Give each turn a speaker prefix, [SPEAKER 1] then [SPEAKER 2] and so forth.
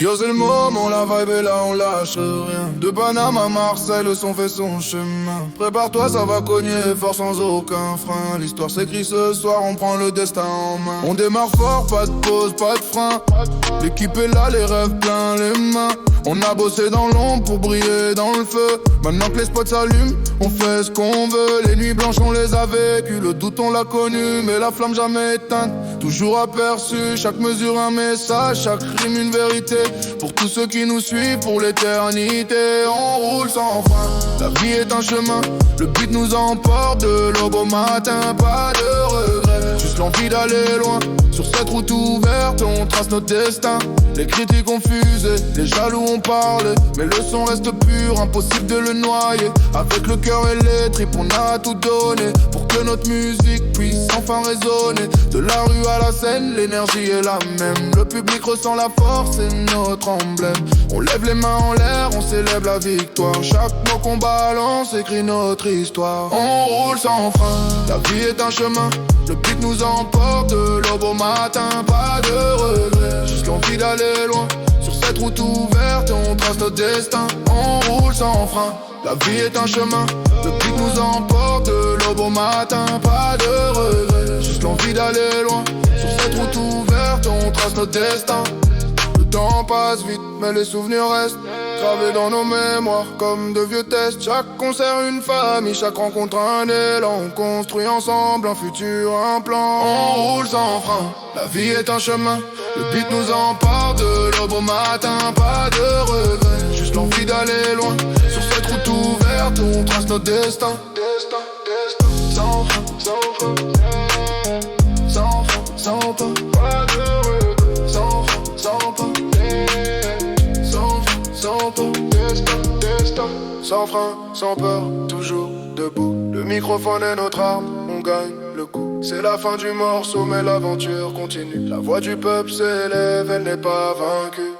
[SPEAKER 1] Yo c'est le moment, la vibe est là, on lâche rien. De Paname à Marseille, le son fait son chemin. Prépare-toi, ça va cogner fort sans aucun frein. L'histoire s'écrit ce soir, on prend le destin en main. On démarre fort, pas de pause, pas de frein. L'équipe est là, les rêves plein les mains. On a bossé dans l'ombre pour briller dans le feu. Maintenant que les spots s'allument, on fait ce qu'on veut. Les nuits blanches on les a vécues, le doute on l'a connu, mais la flamme jamais éteinte, toujours aperçue. Chaque mesure un message, chaque rime une vérité. Pour tous ceux qui nous suivent, pour l'éternité. On roule sans frein, la vie est un chemin. Le but nous emporte de l'aube au matin. Pas de regret, juste l'envie d'aller loin. Sur cette route ouverte, on trace notre destin. Les critiques ont fusé, les jaloux ont parlé, mais le son reste pur, impossible de le noyer. Avec le cœur et les tripes, on a tout donné pour que notre musique puisse enfin résonner. De la rue à la scène, l'énergie est la même. Le public ressent la force, c'est notre emblème. On lève les mains en l'air, on célèbre la victoire. Chaque mot qu'on balance écrit notre histoire. On roule sans frein, la vie est un chemin. Le beat nous emporte de l'aube au matin. Pas de regret, juste l'envie d'aller loin. Sur cette route ouverte, on trace notre destin. On roule sans frein, la vie est un chemin. Le beat nous emporte de l'aube au matin. Pas de regret, juste l'envie d'aller loin. Sur cette route ouverte, on trace notre destin. Le temps passe vite, mais les souvenirs restent gravés dans nos mémoires comme de vieux tests. Chaque concert une famille, chaque rencontre un élan. On construit ensemble un futur, un plan. On roule sans frein, la vie est un chemin. Le beat nous emporte de l'aube au matin. Pas de regret, juste l'envie d'aller loin. Sur cette route ouverte, on trace notre destin. Sans frein, sans frein, sans frein, sans pas. Pas de regret, sans frein, sans pas. Sans peur, destin, sans frein, sans peur, toujours debout. Le microphone est notre arme, on gagne le coup. C'est la fin du morceau, mais l'aventure continue. La voix du peuple s'élève, elle n'est pas vaincue.